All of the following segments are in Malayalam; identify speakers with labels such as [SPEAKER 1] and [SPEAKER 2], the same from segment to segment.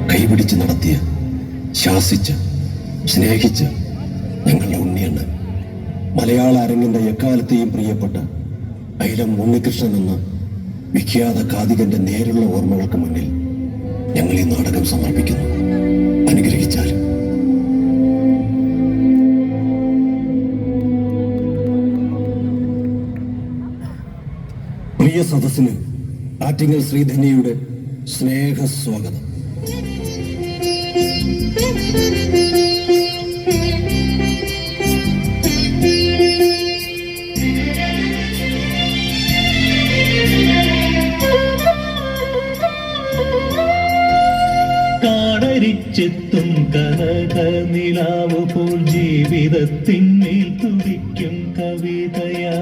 [SPEAKER 1] കൈപിടിച്ച് നടത്തിയ, ശാസിച്ച്, സ്നേഹിച്ച് ഞങ്ങളുടെ ഉണ്ണിയണ്ണൻ, മലയാള അരങ്ങിന്റെ എക്കാലത്തെയും പ്രിയപ്പെട്ട ഐലം ഉണ്ണികൃഷ്ണൻ എന്ന വിഖ്യാത കാതികന്റെ നേരുള്ള ഓർമ്മകൾക്ക് മുന്നിൽ ഞങ്ങൾ ഈ നാടകം സമർപ്പിക്കുന്നു. അനുഗ്രഹിച്ചാലും. പ്രിയ സദസ്സിന് ആറ്റിങ്ങൽ ശ്രീധന്യയുടെ സ്നേഹസ്വാഗതം.
[SPEAKER 2] കാടരിച്ചെത്തും കനക നിലാവ് പോൽ ജീവിതത്തിന്മേൽ തുടിക്കും കവിതയാ.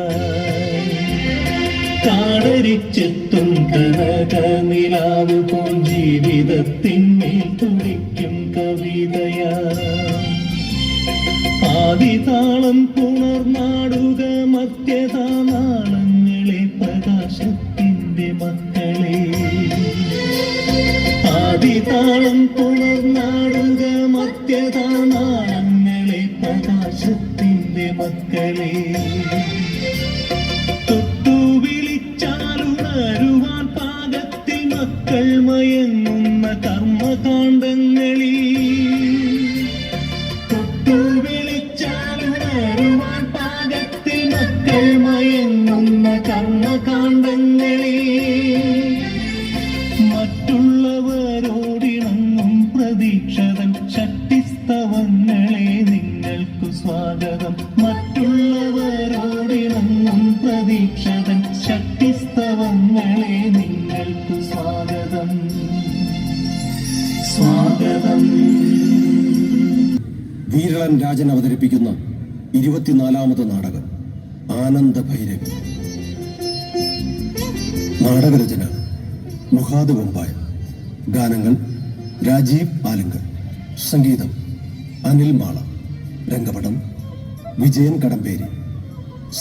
[SPEAKER 2] കാടരിച്ചെത്തും കനക നിലാവ് പോൽ ജീവിതത്തിന്മേൽ തുടിക്കും കവിതയാ. ആദിതാളം പുണർനാടുക മധ്യതാനാളങ്ങളെ പ്രകാശത്തിന്റെ മക്കളെ. ആദിതാളം പുണർനാടുക മധ്യതാനാളങ്ങളെ പ്രകാശത്തിന്റെ മക്കളെ. തൊട്ടു വിളിച്ചാലുണരുവാൻ പാകത്തിൽ മക്കൾ മയങ്ങുന്ന കർമ്മകാണ്ഡങ്ങളിൽ. തൊട്ടു വിളിച്ചാലുണരുവാൻ പാകത്തിൽ മക്കൾ മയങ്ങുന്ന കർമ്മകാണ്ഡങ്ങളിൽ. മറ്റുള്ളവരോടിണങ്ങും പ്രതീക്ഷതൻ ശക്തിസ്തവങ്ങളെ നിങ്ങൾക്കു സ്വാഗതം. മറ്റുള്ളവരോടിണങ്ങും പ്രതീക്ഷതൻ ശക്തിസ്തവങ്ങളെ നിങ്ങൾക്കു സ്വാഗതം. സ്വാഗതം.
[SPEAKER 1] വീരളൻ രാജൻ അവതരിപ്പിക്കുന്ന 24ാമത് നാടകം ആനന്ദ ഭൈരവി. നാടകരചന മുഹാദ് വമ്പായ. ഗാനങ്ങൾ രാജീവ് ആലങ്കർ. സംഗീതം അനിൽ മാള. രംഗപടം വിജയൻ കടമ്പേരി.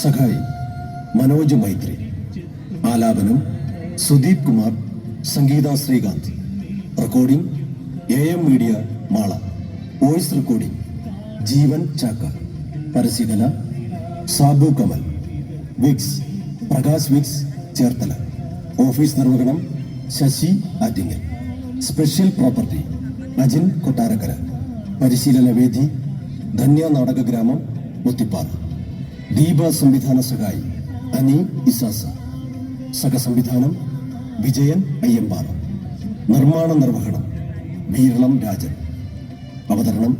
[SPEAKER 1] സഹായി മനോജ് മൈത്രി. ആലാപനം Sudeep Kumar, Sangeetha Srikanth. Recording AM media Mala. Voice recording Jeevan Chakka. പരസ്യകല Sabu Kamal. Wigs Prakash wigs Cherthala. Office നിർവഹണം ശശി ആറ്റിങ്ങൽ. Special property Ajin Kottarakkara. പരിശീലന വേദി ധന്യ നാടകഗ്രാമം മുത്തിപ്പാറ. ദീപ സംവിധാന സഹായി അനി ഇസാസ. സഹസംവിധാനം വിജയൻ അയ്യമ്പാറ. നിർമ്മാണ നിർവഹണം വീരളം രാജൻ. അവതരണം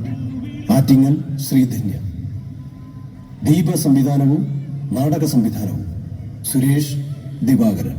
[SPEAKER 1] ആറ്റിങ്ങൽ ശ്രീധന്യ. ദീപ സംവിധാനവും നാടക സംവിധാനവും സുരേഷ് ദിവാകരൻ.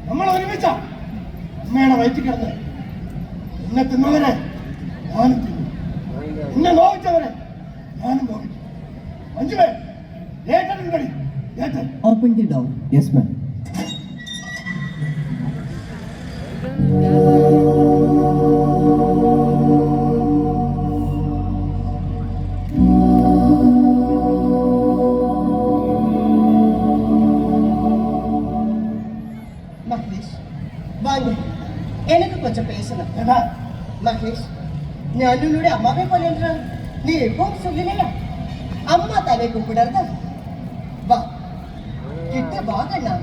[SPEAKER 3] നമ്മൾ ഒരുമിച്ച അമ്മയുടെ വയറ്റിൽ കിടന്ന് എന്നെ തിന്നവരെ ഞാനും തിന്നു, എന്നെ നോവിച്ചവരെ ഞാനും നോവിച്ചു. മഞ്ജുവേ, ഏട്ടനുണ്ടടി. ഏട്ടൻ
[SPEAKER 4] open the door.
[SPEAKER 1] Yes ma'am.
[SPEAKER 4] எனக்கு கொஞ்சம் பேசணும். மகேஷ், நான் உன்னுடைய அம்மாவே போல நீ எப்பவும் சொல்லலையா? அம்மா தானே கூப்பிடுறதா? வா கிட்ட வாங்கண்ணா.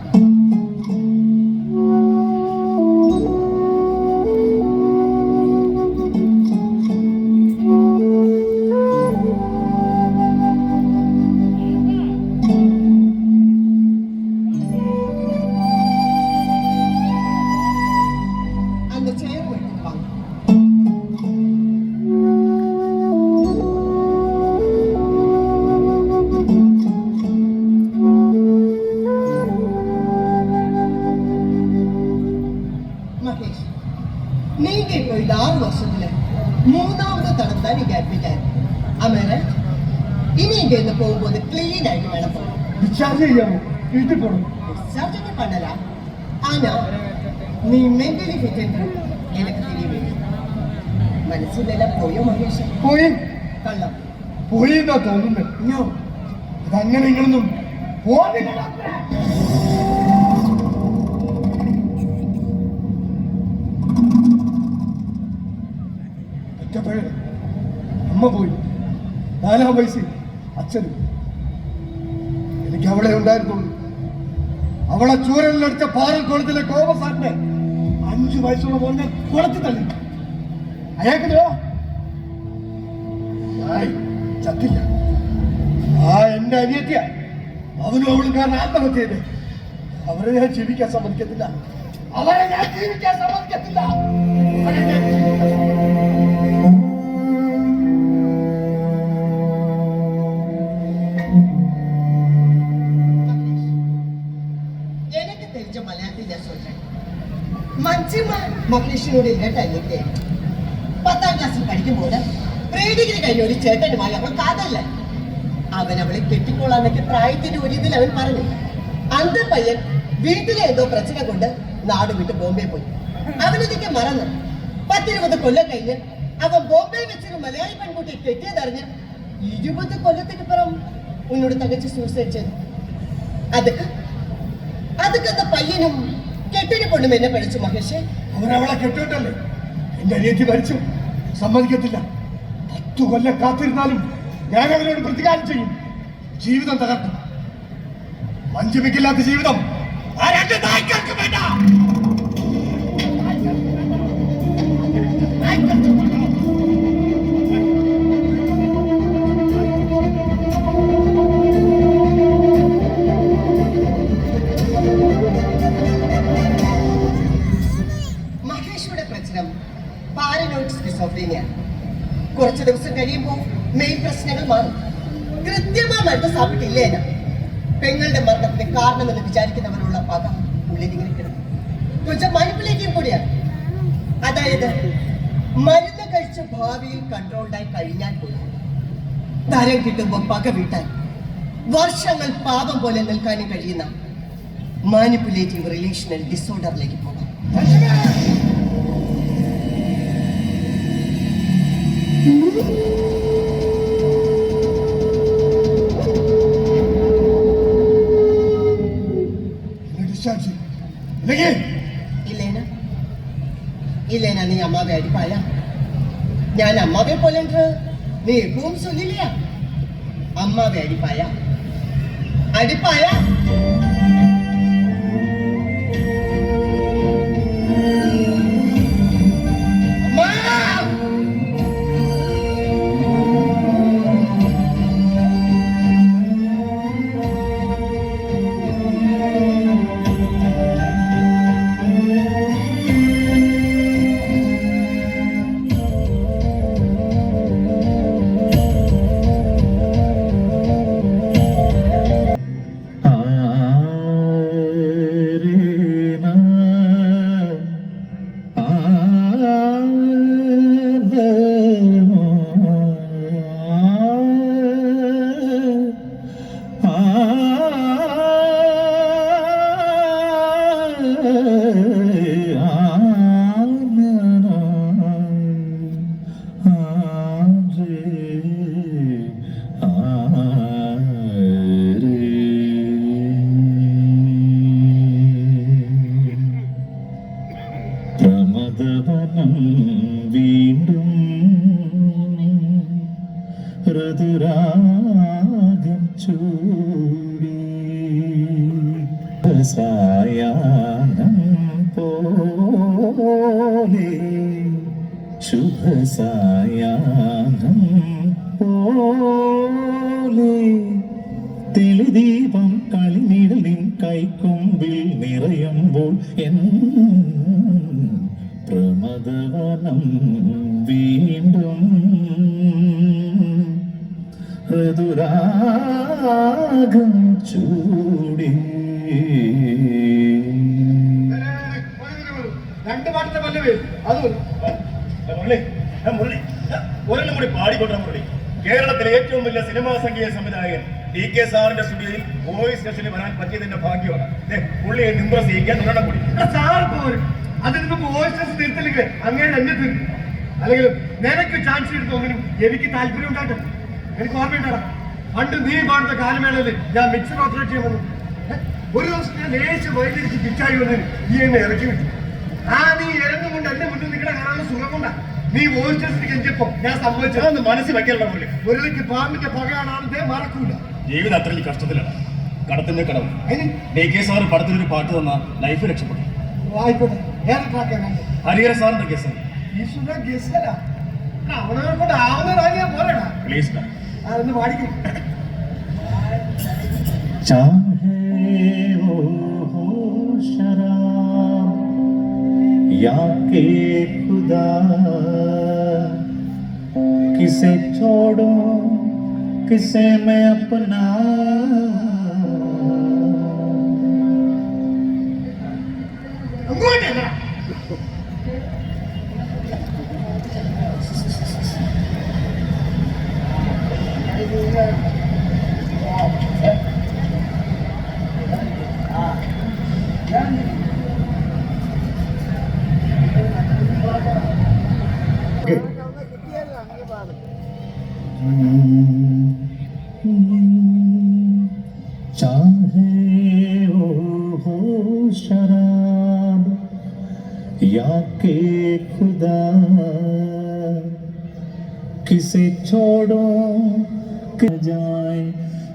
[SPEAKER 4] വർഷത്തില് 3ാമത്തെ തവണ தான் நீங்க അഡ്മിറ്റ് ആയത്. അമേരെ ഇനി ഇங்க ഇന്ന് പോകുമ്പോൾ ക്ലീൻ ആയിട്ട് വേണം പോകാൻ.
[SPEAKER 3] ഡിസ്ചാർജ് ചെയ്യാമോ? വീട്ടിൽ പോകണം.
[SPEAKER 4] ഡിസ്ചാർജ് ഒക്കെ பண்ணலாம். ஆனா நீ மென்டலி ஃபிட் என்று எனக்கு தெரியவில்லை. മനസ്സിലെല്ലാം പോയോ മഹേഷ്?
[SPEAKER 3] പോയി
[SPEAKER 4] കള്ളം.
[SPEAKER 3] പോയി എന്നാ തോന്നുന്നത്.
[SPEAKER 4] നോ,
[SPEAKER 3] അതങ്ങനെ ഇങ്ങനൊന്നും പോവില്ല. ഒറ്റപ്പഴ അമ്മ പോയി. 4ാം വയസ്സിൽ അച്ഛനും. എനിക്ക് അവളെ ഉണ്ടായിരുന്നുള്ളൂ. അവളെ ചൂരലിലടിച്ച പാറൽ കുളത്തിലെ കോപസാറിനെ 5 വയസ്സുള്ള മോനെ കുളത്തിൽ തള്ളി. അയാൾക്ക് ചത്തില്ല. എന്റെ അനിയത്തിയ അവനും അവളും കാരണം ആത്മഹത്യ ചെയ്ത്. അവരെ ഞാൻ ജീവിക്കാൻ സമ്മതിക്കത്തില്ല. അവരെ ഞാൻ ജീവിക്കാൻ സമ്മതിക്കത്തില്ല.
[SPEAKER 4] எனக்கு தெரிஞ்ச மலையாளத்தில் நான் சொல்றேன். மஞ்சிமா മഹേഷിനോട് ഇരട്ട അനിയത്തെ 10ാം ക്ലാസ്സിൽ പഠിക്കുമ്പോൾ പ്രീ ഡിഗ്രി കഴിഞ്ഞ ഒരു ചേട്ടനുമായി അവൾ കാതല്ല. അവൻ അവളെ കെട്ടിക്കൊള്ളാന്നൊക്കെ പ്രായത്തിന്റെ ഒരു ഇതിൽ അവൻ പറഞ്ഞു. അന്ത പയ്യൻ വീട്ടിലെ എന്തോ പ്രശ്ന കൊണ്ട് നാട് വിട്ട് ബോംബെ പോയി. അവനിതൊക്കെ മറന്ന് 10-20 കൊല്ലം കഴിഞ്ഞ് അവൻ ബോംബെ വെച്ചൊരു മലയാളി പെൺകുട്ടിയെ കെട്ടിയതറിഞ്ഞ് 20 കൊല്ലത്തേക്ക് പുറം ഉന്നോട് തകച്ച് സൂസൈഡ് ചെയ്തു. അതൊക്കെ அந்த പയ്യനും കെട്ടിന് പൊണ്ണും എന്നെ പഠിച്ചു മഹേഷ്.
[SPEAKER 3] അവരവളെ കെട്ടിട്ടല്ലേ എന്റെ അനിയത്തി മരിച്ചു. സമ്മതിക്കത്തില്ല. 10 കൊല്ലം കാത്തിരുന്നാലും ഞാൻ അവരോട് പ്രതികാരം ചെയ്യും. ജീവിതം തകർക്കും. മഞ്ജുമിക്കില്ലാത്ത ജീവിതം ആ 2 നായ്ക്കൾക്ക് വേണ്ട.
[SPEAKER 4] മഹേഷിയുടെ പ്രശ്നം പാരനോയിഡ് സ്കിസോഫ്രീനിയ. കുറച്ച് ദിവസം കഴിയുമ്പോൾ മെയിൻ പ്രശ്നങ്ങൾ മാറും. കൃത്യമായ മരുന്ന് സാപ്പിട്ടില്ലേന പെങ്ങളുടെ മരണത്തിന് കാരണമെന്ന് വിചാരിക്കുന്നവരുള്ള പക ഉള്ളിലിങ്ങനെ കിടക്കും. കുറച്ച് മാനിപ്പുലേറ്റീവ് കൂടിയാണ്. അതായത് മരുന്ന് കഴിച്ച് ഭാവിയിൽ കൺട്രോൾഡായി കഴിഞ്ഞാൽ പോലും തരം കിട്ടുമ്പോൾ പക വീട്ടാൻ വർഷങ്ങൾ പാപം പോലെ നിൽക്കാനും കഴിയുന്ന മാനിപ്പുലേറ്റീവ് റിലേഷണൽ ഡിസോർഡറിലേക്ക് പോകാം. இல்லைனா நீ அம்மாவை அடிப்பாயா? ഞാൻ അമ്മാവെ പോലെ നീ എപ്പോഴും ചൊല്ലില്ല. അമ്മാവെ അടിപ്പായ അടിപ്പായ
[SPEAKER 2] പ്രമദവനം വീണ്ടും ഋതുരാഗം ചൂടി സായാഹ്നം പോലെ ശുഭസായാഹ്നം പോലെ തെളിദീപം കളിനിഴലിൻ കൈക്കൊമ്പിൽ നിറയുമ്പോൾ എൻ പ്രമദവനം വീണ്ടും ഋതുരാഗം ചൂടി.
[SPEAKER 3] 2 പാട്ടിന്റെ പല്ലവി അത്
[SPEAKER 5] മുരളി, മുരളി, ഒരെണ്ണം കൂടി പാടിക്കൊണ്ട മുരളി. കേരളത്തിലെ ഏറ്റവും വലിയ സിനിമാ സംഗീത സംവിധായകൻ DK സാറിന്റെ സ്റ്റുഡിയോയിൽ വോയിസ് സ്റ്റേഷനിൽ വരാൻ പറ്റിയതിന്റെ ഭാഗ്യമാണ്. പുള്ളിയെ ഇംപ്രസ് ചെയ്യിക്കാൻ ഒരെണ്ണം കൂടി.
[SPEAKER 3] സാർ പോരും. അതിന് വോയിസ് തീർത്തില്ലെങ്കിൽ അങ്ങനെ എന്നെ തീർക്കും. അല്ലെങ്കിൽ നിനക്ക് ചാൻസ് എടുത്തൊന്നിനും എനിക്ക് താല്പര്യം ഉണ്ടാകട്ടെ. എനിക്ക് ഓർമ്മയുണ്ടാ പണ്ട് നീ പാടുന്ന കാലമേളയിൽ ഞാൻ മിക്സർ ഓപ്പറേറ്റ് ചെയ്യാൻ വന്നു. ഒരു ദിവസം ഞാൻ ലേശം വൈദ്യുതി പിച്ചായി വന്നതിന് നീ എന്നെ ഇറക്കി വിട്ടു. നീ ഇറങ്ങുകൊണ്ട് എന്റെ മുന്നിൽ നിൽക്കണ കാണാനുള്ള സുഖം കൊണ്ടാ നീ വോയിസ് സ്റ്റേഷനിലേക്ക് എത്തിയപ്പോ ഞാൻ സംഭവിച്ചത്
[SPEAKER 5] മനസ്സിൽ വെക്കാനുള്ള മുരളി.
[SPEAKER 3] മുരളിക്ക് പാമ്പിന്റെ പകയാണെന്നേ മറക്കൂല.
[SPEAKER 5] ജീവിതം അത്രയും കഷ്ടത്തിലാണ്. കടത്തിന്റെ കടവ്. DK സാറ് പടത്തിലൊരു പാട്ട് തന്ന ലൈഫ് രക്ഷപ്പെട്ടു.
[SPEAKER 3] ആയിക്കോട്ടെ, ഏത് ട്രാക്കാണ്?
[SPEAKER 5] ഹരിഹര സാറിന്റെ കേസ്.
[SPEAKER 3] ഈശ്വര ഗസ്സലാ അവനെ കൊണ്ട് ആവുന്നതാകിയാ പോരാടാ.
[SPEAKER 5] പ്ലീസ്
[SPEAKER 3] അതൊന്ന് പാടിക്കും.
[SPEAKER 2] चाहे वो हो शराब या के खुदा, किसे छोड़ूं किसे मैं अपना,
[SPEAKER 3] അങ്ങോട്ടല്ല
[SPEAKER 2] चाहे वो हो शराब या के खुदा, किसे छोड़ो कि जाए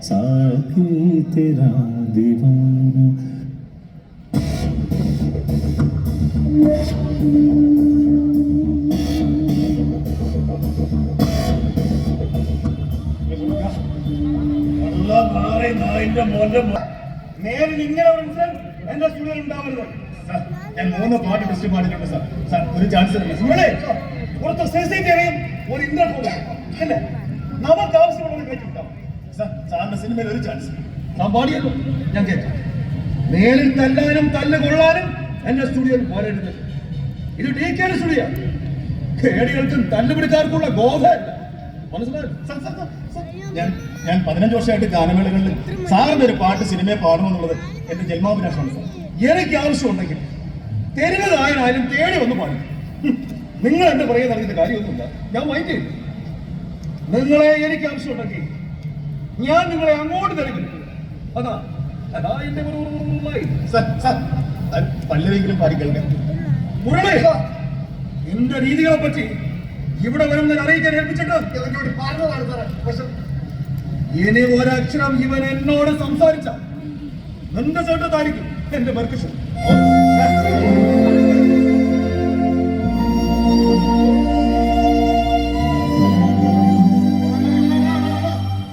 [SPEAKER 2] साकी तेरा दीवाना.
[SPEAKER 5] നേരിൽ ഇങ്ങനെ ഒരു ഇൻസിഡന്റ് എന്റെ സ്റ്റുഡിയോയിൽ ഉണ്ടാവരുത്. ഞാൻ 3 പാട്ട് ടെസ്റ്റ് പാടിയിട്ടുണ്ട് സാർ. സാർ ഒരു ചാൻസ് തരില്ല. പുറത്ത് CCTVയും ഒരു ഇന്റർവ്യൂ അല്ലേ നമുക്ക് ആവശ്യമുള്ളത് കേട്ടിട്ടുണ്ടാവും. സാർ സാറിന്റെ സിനിമയിൽ ഒരു ചാൻസ്
[SPEAKER 3] ഞാൻ പാടിയല്ലോ, ഞാൻ കേട്ടു. നേരിൽ തല്ലാനും തല്ല് കൊള്ളാനും എന്റെ സ്റ്റുഡിയോയിൽ പോരരുത്. ഇത് DK സ്റ്റുഡിയോ. കേടികൾക്കും തല്ലുപിടിക്കാർക്കുള്ള ഗോധയല്ല. മനസ്സിലായോ?
[SPEAKER 5] ഞാൻ 15 വർഷമായിട്ട് ഗാനമേളകളിൽ സാറിന്റെ ഒരു പാട്ട് സിനിമയെ പാടണമെന്നുള്ളത് എന്റെ ജന്മാഭിലാഷമാണ് സാർ.
[SPEAKER 3] എനിക്ക് ആവശ്യമുണ്ടെങ്കിൽ തെരുവിലായാലും തേടി വന്ന് പാടും. നിങ്ങൾ എന്റെ പറയുന്ന അറിയുന്ന കാര്യമൊന്നുമില്ല, ഞാൻ മൈൻഡ് ചെയ്തു. നിങ്ങളെ എനിക്ക് ആവശ്യമുണ്ടെങ്കിൽ ഞാൻ നിങ്ങളെ അങ്ങോട്ട് തിരക്കും. അതാ അതാ എന്റെ
[SPEAKER 5] പള്ളിയെങ്കിലും പാടി കേൾക്കാൻ.
[SPEAKER 3] മുരളി, എന്റെ രീതികളെ പറ്റി ഇവിടെ വരുന്നതിന് അറിയിക്കാൻ ഏൽപ്പിച്ചിട്ട് പറഞ്ഞതാണ് സാറേ. പക്ഷെ ഇനി ഒരക്ഷരം ഇവൻ എന്നോട് സംസാരിച്ച നിന്റെ ചേട്ടത്തായിരിക്കും എന്റെ പെർക്കഷൻ.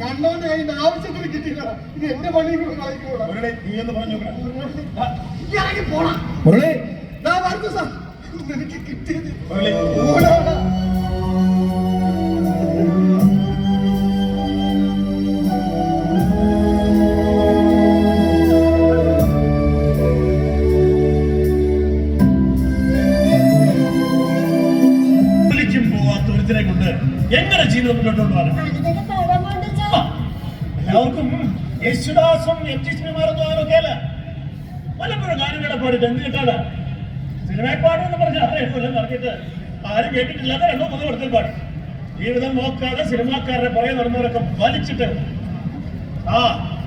[SPEAKER 3] കണ്ണോന്റെ അതിന്റെ ആവശ്യത്തിന് കിട്ടിയില്ല. ഇത് എന്റെ പള്ളിയിൽ
[SPEAKER 5] നീ എന്ന് പറഞ്ഞു
[SPEAKER 3] പോണം.
[SPEAKER 2] മുരളി,
[SPEAKER 3] ഞാൻ പറഞ്ഞു സാർ, എനിക്ക് കിട്ടിയത്
[SPEAKER 5] കൊണ്ട് എങ്ങനെ ജീവിതം മുന്നോട്ട് കൊണ്ടുപോകാൻ എല്ലാവർക്കും യേശുദാസും MG അല്ല. പലപ്പോഴും ഗാനങ്ങളെ പാടിട്ട് എന്ത് കിട്ടാതെ സിനിമയെ പാടുമെന്ന് പറഞ്ഞ 6 കൊല്ലം നടത്തിയിട്ട് ആരും കേട്ടിട്ടില്ലാത്ത 2-3 പടത്തിൽ പാടി. ജീവിതം നോക്കാതെ സിനിമാക്കാരുടെ പുറകെ നടന്നവരൊക്കെ വലിച്ചിട്ട്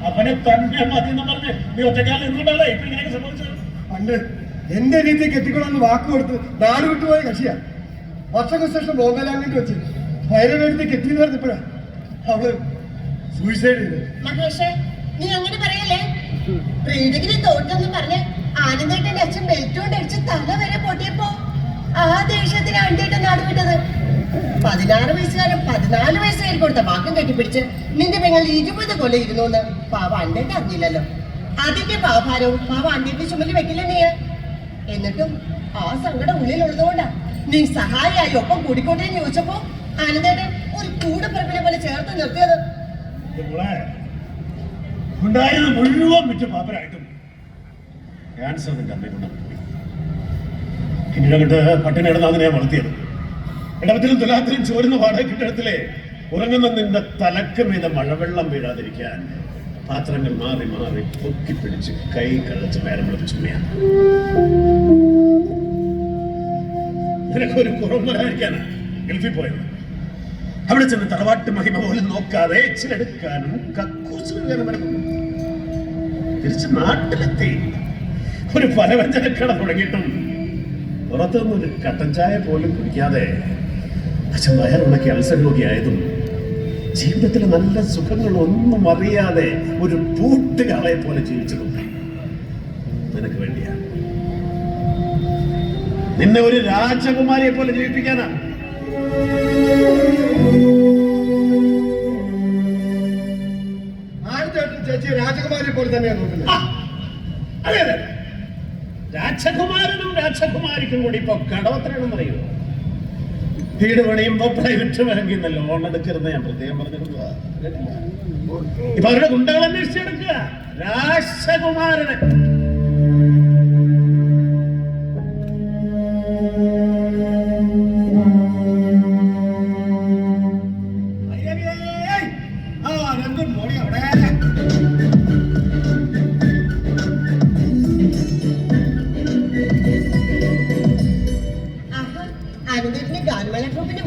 [SPEAKER 5] അവനെ തന്നെ മതി എന്ന് പറഞ്ഞ് നീ ഒറ്റക്കാലം നിന്നുകൊണ്ടല്ലേ ഇപ്പൊ ഇങ്ങനെയൊക്കെ സംഭവിച്ചത്.
[SPEAKER 3] പണ്ട് എന്റെ രീതിയിൽ കെട്ടിക്കൊള്ളാന്ന് വാക്ക് കൊടുത്ത് നാട് വിട്ടുപോയ കക്ഷിയാ. വർഷങ്ങൾക്ക് ശേഷം ബോംബെലാങ്ങിട്ട് വെച്ച് ഭൈരവേടുത്ത് കെട്ടിന്ന് പറഞ്ഞപ്പോഴാ അവള് സൂയിസൈഡ് ചെയ്തത്.
[SPEAKER 4] മഹേഷേ, നീ അങ്ങനെ പറയല്ലേ. പ്രീഡിഗ്രി തോറ്റെന്ന് പറഞ്ഞ് ആനന്ദേട്ടന്റെ അച്ഛൻ ബെൽറ്റ് കൊണ്ട് അടിച്ച് തല വരെ പൊട്ടിയപ്പോ ആ ദേഷ്യത്തിന് അണ്ടിയിട്ട് നാട് വിട്ടത്. 16 വയസ്സുകാരൻ 14 വയസ്സുകാരി കൊടുത്ത വാക്കും കെട്ടിപ്പിടിച്ച് നിന്റെ പെങ്ങൾ 20 കൊല്ലം ഇരുന്നു പാവ അണ്ടേട്ട് അറിഞ്ഞില്ലല്ലോ. അതിന്റെ പാഭാരവും പാവ അണ്ടേട്ട് ചുമലി വെക്കില്ല നീ. എന്നിട്ടും ആ സങ്കടം ഉള്ളിലുള്ളതുകൊണ്ടാ നീ സഹായിയായി ഒപ്പം കൂടിക്കോട്ടെ ചോദിച്ചപ്പോ ആനന്ദേട്ടൻ ഒരു കൂടപ്പിറപ്പിനെ പോലെ ചേർത്ത് നിർത്തിയത്.
[SPEAKER 5] ഉണ്ടായത് മുഴുവൻ വിറ്റ് പാപ്പരായിട്ടും ക്യാൻസർ നിന്റെ അമ്മയ്ക്കുണ്ട്. പിന്നീട് പട്ടിണി കിടന്നാണ് ഞാൻ വളർത്തിയത്. ഇടവത്തിലും തുലാത്തിലും ചോരുന്ന വാടക കെട്ടിടത്തിലെ ഉറങ്ങുന്ന നിന്റെ തലക്ക് മീത മഴവെള്ളം വീഴാതിരിക്കാൻ പാത്രങ്ങൾ മാറി മാറി പൊക്കി പിടിച്ച് കൈ കഴച്ച് നേരം ചുമയാണ്. നിനക്കൊരു കുറവ് വരാതിരിക്കാനാ ഗൾഫിൽ പോയത്. അവിടെ ചെന്ന് തറവാട്ട് മഹിമ പോലും നോക്കാതെ എച്ചിലെടുക്കാനും കക്കൂസിനും വരക്കുന്നു. തിരിച്ച് നാട്ടിലെത്തി ഒരു പലവ്യഞ്ജനക്കട തുടങ്ങിയിട്ടും പുറത്തുനിന്നൊരു കട്ടൻ ചായ പോലും കുടിക്കാതെ അച്ഛൻ വയറുണക്കി അൾസർ രോഗിയായതും ജീവിതത്തിൽ നല്ല സുഖങ്ങളൊന്നും അറിയാതെ ഒരു പൂട്ടുകാളെ പോലെ ജീവിച്ചതും നിനക്ക് വേണ്ടിയാണ്. നിന്നെ ഒരു രാജകുമാരിയെ പോലെ ജീവിപ്പിക്കാനാ.
[SPEAKER 3] ആദ്യമായിട്ടും ചേച്ചി രാജകുമാരിയെ പോലെ തന്നെയാണ് നോക്കുന്നത്.
[SPEAKER 5] അതെ അതെ, രാജകുമാരനും രാജകുമാരിക്കും കൂടി ഇപ്പൊ കടവത്രയാണെന്ന് അറിയുമോ? വീട് പണിയുമ്പോ പ്രൈവറ്റ് ബാങ്കിൽ നിന്ന് ലോൺ എടുക്കരുത് ഞാൻ പ്രത്യേകം പറഞ്ഞിരുന്നതാ. ഇപ്പൊ അവരുടെ ഗുണ്ടകൾ അന്വേഷിച്ചെടുക്കുക രാജകുമാരനെ.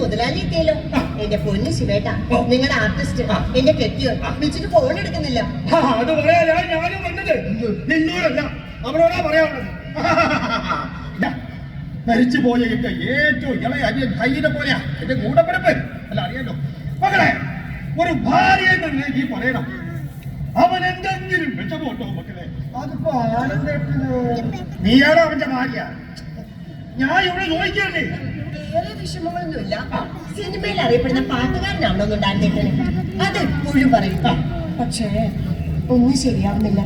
[SPEAKER 4] മുതലാളിയെത്തിയല്ലോ. എന്റെ പൊന്നു ശിവേട്ടാ, നിങ്ങളുടെ ആർട്ടിസ്റ്റ് എന്റെ കെട്ടിയോ വിളിച്ചിട്ട് ഫോൺ എടുക്കുന്നില്ല.
[SPEAKER 3] അത് പറയാ ഞാനും വന്നത് നിന്നോടല്ല അവളോടാ പറയാനുള്ളത്. മരിച്ചു പോയ എന്റെ ഏറ്റവും ഇളയ അനിയൻ കയ്യിനെ പോലെയാ എന്റെ കൂടപ്പിറപ്പ്. അല്ല അറിയാലോ മകളെ, ഒരു ഭാര്യ തന്നെ നീ പറയണം. അവൻ എന്തെങ്കിലും വിഷമോട്ടോ മക്കളെ? അതിപ്പോ നീയാണോ അവന്റെ ഭാര്യ? ഞാൻ ഇവിടെ നോക്കിയല്ലേ.
[SPEAKER 4] വേറെ വിഷമങ്ങളൊന്നുമില്ല. സിനിമയിൽ അറിയപ്പെടുന്ന പാട്ടുകാരനാണോ ഉണ്ടായിരുന്നേട്ടന്, അതെപ്പോഴും പറയും. പക്ഷേ ഒന്നും ശരിയാവുന്നില്ല.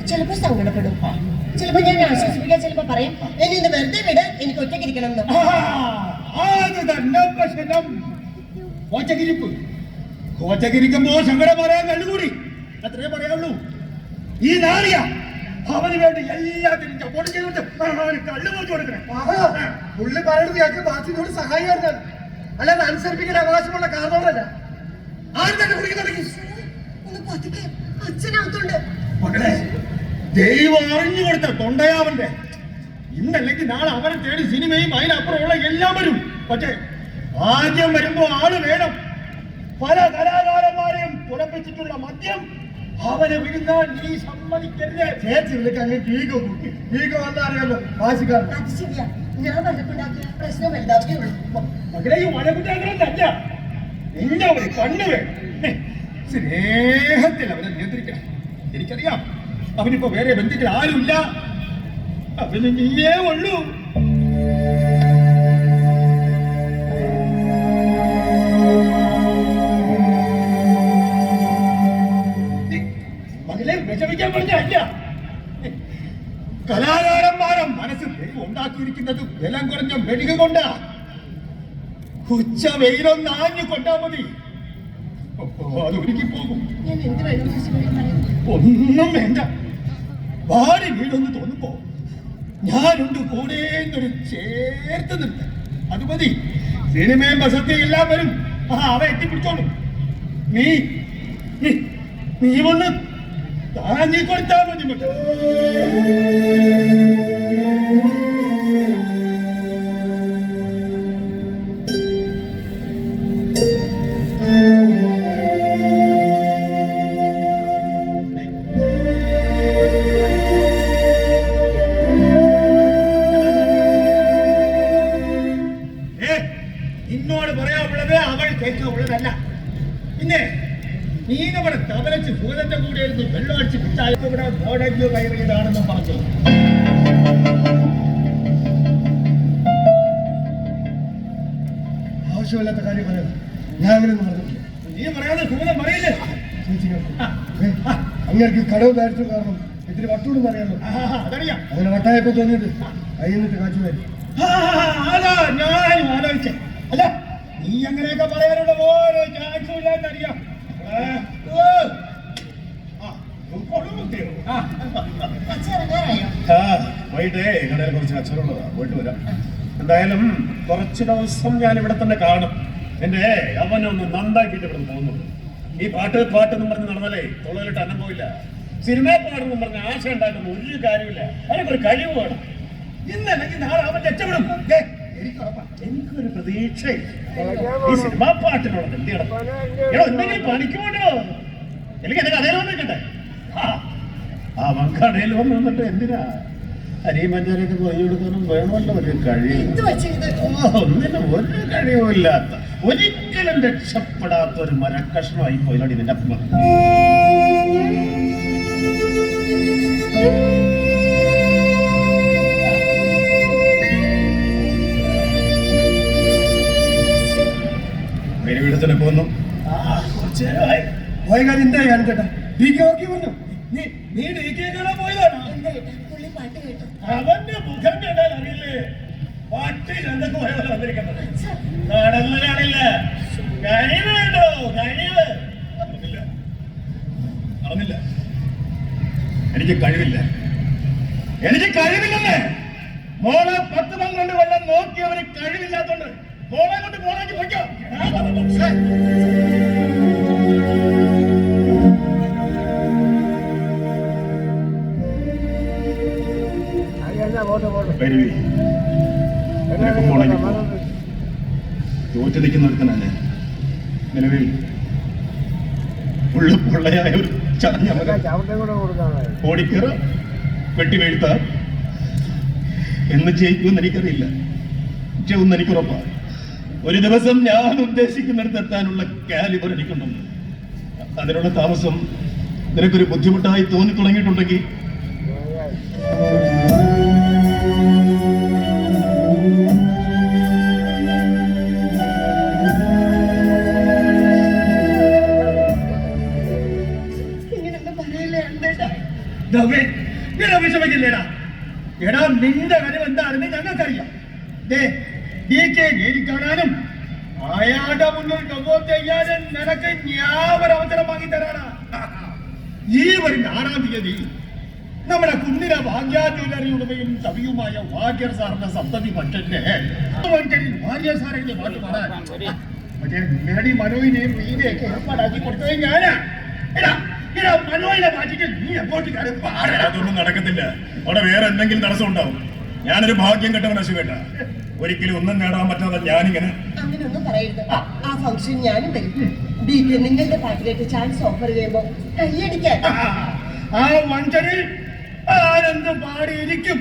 [SPEAKER 4] ചിലപ്പോ സങ്കടപ്പെടും, ചിലപ്പോ ഞാൻ ആശ്വസിപ്പിക്കാൻ, ചിലപ്പോ പറയും എന്നെ ഇന്ന് വെറുതെ വിട്, എനിക്ക് ഒറ്റയ്ക്കിരിക്കണം എന്ന്.
[SPEAKER 3] കോച്ചക്കിരിക്കുമ്പോ സങ്കടം പറയാൻ കണ്ടുകൂടി, അത്രേ പറയാവുള്ളൂ. ഈ നാളിയ അവന് വേണ്ടി എല്ലാത്തിനും സപ്പോർട്ട് ചെയ്തിട്ട് അവന് കള്ളു പോച്ചു കൊടുക്കണേ. പുള്ളി പറയുന്നത് ഞങ്ങൾക്ക് ബാക്കിയോട് സഹായിക്കാറുണ്ട്, അല്ലാതെ അനുസരിപ്പിക്കാൻ അവകാശമുള്ള കാരണമല്ല. ആരും തന്നെ കുടിക്കുന്നുണ്ടെങ്കിൽ
[SPEAKER 4] അച്ഛനകത്തുണ്ട്.
[SPEAKER 3] മകളെ, ദൈവം അറിഞ്ഞു കൊടുത്ത തൊണ്ടയാവന്റെ. ഇന്നല്ലെങ്കിൽ നാളെ അവനെ തേടി സിനിമയും അതിനപ്പുറമുള്ള എല്ലാം വരും. പക്ഷേ ആദ്യം വരുമ്പോ ആള് വേണം. പല കലാകാരന്മാരെയും പുറപ്പിച്ചിട്ടുള്ള മദ്യം അവനെ വിടുന്നാൽ നീ സമ്മതിക്കരുത്. ചേച്ചി വിളിക്കാൻ ഈഗോ കൂട്ടി. ഈഗോ വന്നാ അറിയാലോ വാശിക്കാരൻ.
[SPEAKER 4] അത് ശരിയാ, ഞാൻ വഴക്കുണ്ടാക്കിയ പ്രശ്നം വലുതാക്കേ ഉള്ളൂ.
[SPEAKER 3] മകളെ, ഈ വഴക്കുണ്ടാക്കണമെന്നല്ല, നിന്റെ ഒരു കണ്ണു വേണം. സ്നേഹത്തിൽ അവനെ നിയന്ത്രിക്കണം. എനിക്കറിയാം അവനിപ്പോ വേറെ ബന്ധുക്കൾ ആരുമില്ല, അവന് നീയേ ഉള്ളൂ. മകളെ വിഷമിക്കാൻ പറഞ്ഞല്ല. കലാകാരന്മാരെ മനസ്സിൽ ദൈവം ഉണ്ടാക്കിയിരിക്കുന്നത് ബലം കുറഞ്ഞ മെഴുക കൊണ്ടാ. ഉച്ച വെയിലൊന്ന് ആഞ്ഞു കൊണ്ടാ മതി, അത് ഒരുക്കി പോകും.
[SPEAKER 4] ഞാൻ എന്ത് വേണം?
[SPEAKER 3] ഒന്നും വേണ്ട. വാടി വീടൊന്ന് തോന്നുമ്പോ ഞാനുണ്ട് കൂടെ എന്നൊരു ചേർത്ത് നിർത്ത, അത് മതി. സിനിമയും വസതി എല്ലാം വരും, അവ എത്തിപ്പിടിച്ചോളും. നീ നീ വന്ന് താങ്ങി കൊടുത്താ മതി മക്കളെ. നിന്നോട് പറയാനുള്ളത് അവൾ കേൾക്കാനുള്ളതല്ല. പിന്നെ നീനവിടെ തവലച്ച് ഭൂതന്റെ കൂടെ ഇരുന്ന് വെള്ളമടിച്ച് പിച്ചായത്ത് ഇവിടെ കോടതിയോ കയറിയതാണെന്നും പറഞ്ഞു. ആവശ്യമില്ലാത്ത കാര്യം പറയാം. ഞാൻ അങ്ങനെ പറഞ്ഞിട്ടില്ല. നീ പറയാതെ ഭൂതം പറയില്ലേ? അങ്ങേക്ക് കടവ് താഴ്ച കാരണം ഇത്തിരി വട്ടൂടെന്ന് അറിയാമോ? അതറിയാം. അങ്ങനെ വട്ടായപ്പോ തോന്നിയിട്ട് കയ്യിന്നിട്ട് കാച്ചു വരും. അതാ ഞാനും ആലോചിച്ചേ. അല്ല, നീ അങ്ങനെയൊക്കെ പറയാനുള്ള ഓരോ ചാൻസും ഇല്ലാന്നറിയാം.
[SPEAKER 4] അച്ഛൻ ഇറങ്ങാറായോ?
[SPEAKER 5] വൈകിട്ടേ കടയിൽ കുറച്ച് അച്ഛനുള്ളതാ, പോയിട്ട് വരാം. എന്തായാലും കുറച്ച് ദിവസം ഞാൻ ഇവിടെ തന്നെ കാണും. എന്റെ അവനൊന്ന് നന്നാക്കിയിട്ട് ഇവിടെ പോകുന്നുള്ളൂ. ഈ പാട്ട് എന്നും പറഞ്ഞ് നടന്നാലേ തൊള്ളയിലിട്ട് അന്നം പോയില്ല. സിനിമ പാടെന്നും പറഞ്ഞ ആശ ഉണ്ടാക്കുന്ന ഒരു കാര്യമില്ല. അതിനൊരു കഴിവ് വേണം. ഇന്നല്ലെങ്കിൽ നാളെ അവൻ രക്ഷപ്പെടും. എനിക്കൊരു പ്രതീക്ഷ ഈ സിനിമാ പാട്ടിനോട് എന്തെങ്കിലും പണിക്ക് പോട്ടോ. എനിക്ക് എന്റെ കഥയിൽ വന്നിട്ടെ അവൻ കടയിൽ വന്നിട്ട് എന്തിനാ അരിയും പഞ്ചാരയൊക്കെ പൊതിഞ്ഞു കൊടുക്കാനും വേണമല്ലോ ഒരു കഴിവ്. ഒന്നിനും ഒരു കഴിവുമില്ലാത്ത ഒരിക്കലും രക്ഷപ്പെടാത്ത ഒരു മരക്കഷ്ണമായി പോയില്ലോടി നിന്റെ അമ്മ. വീട് തന്നെ പോന്നു.
[SPEAKER 3] പോയ കാര്യം എന്തായി കാണിച്ചേട്ടാ? പറഞ്ഞു നീ കാണാൻ പോയതാണ്.
[SPEAKER 5] അവന്റെ മുഖം കണ്ടാൽ അറിയില്ലേ പാട്ടി എന്തൊക്കെ പോയ പോലെ വന്നിരിക്കുന്നത്. നടന്നു കാണില്ല. കഴിവുണ്ടോ? കഴിവ് അറിഞ്ഞില്ല. എനിക്ക് കഴിവില്ല. എനിക്ക് കഴിവില്ലെന്ന് മോളെ 10-12 കൊല്ലം നോക്കിയവര് കഴിവില്ലാത്തോണ്ട് മോളെ കൊണ്ട് മോളേക്ക് പൊയ്ക്കോ. തോറ്റു നിൽക്കുന്ന ഒരുത്തനല്ലേ നിലവിൽ ഉള്ളുപൊള്ളയായ ഒരു ചടഞ്ഞ ഓടിക്കേറ വെട്ടി വീഴ്ത്ത എന്ന് ജയിക്കുമെന്ന് എനിക്കറിയില്ല. പക്ഷെ ഒന്ന് എനിക്കുറപ്പാണ്, ഒരു ദിവസം ഞാൻ ഉദ്ദേശിക്കുന്നിടത്ത് എത്താനുള്ള കാലിബർ എനിക്കുണ്ടെന്ന്. അതിനുള്ള താമസം നിനക്കൊരു ബുദ്ധിമുട്ടായി തോന്നി തുടങ്ങിയിട്ടുണ്ടെങ്കിൽ വിഷമിക്കില്ലേടാ. എടാ നിന്റെ കാര്യം എന്താണെന്ന് ഞങ്ങൾക്കറിയാം. കാണാനും അയാളുടെ മുന്നിൽ ഡൊബോ ചെയ്യാനും നിനക്ക് ഞാൻ ഒരവസരം വാങ്ങി തരാനാ. ഈ ഒരു 4-ാം തീയതി നമ്മുടെ കുന്നിര ഭാഗ്യാജ്വല്ലറി ഉടമയും കവിയുമായ ഭാഗ്യർ സാറിന്റെ സപ്തതി പറ്റന്റെ ഭാഗ്യ സാറിന്റെ പാട്ട് പാടാൻ മറ്റേ മേടി മനോയിനെയും മീനെയൊക്കെ ഏർപ്പാടാക്കി കൊടുത്തത് ഞാനാ. മനോയിലെ മാറ്റിട്ട് നീ എപ്പോഴും അതൊന്നും നടക്കത്തില്ല. അവിടെ വേറെ എന്തെങ്കിലും തടസ്സം ഉണ്ടാവും. ഞാനൊരു ഭാഗ്യം കെട്ടവൻ അശുവേട്ട. ഒരിക്കലും ഒന്നും നേടാൻ പറ്റാതെ ഞാനിങ്ങനെ
[SPEAKER 4] അങ്ങനൊന്നും പറയരുത്. ആ ഫംഗ്ഷൻ ഞാനും വരും. നിങ്ങളുടെ പാട്ടിലേക്ക് ചാൻസ് ഓഫർ ചെയ്യുമ്പോ കൈയടിക്കാൻ
[SPEAKER 5] ആ വഞ്ചനിൽ ആരെന്ത് പാടിയിരിക്കും.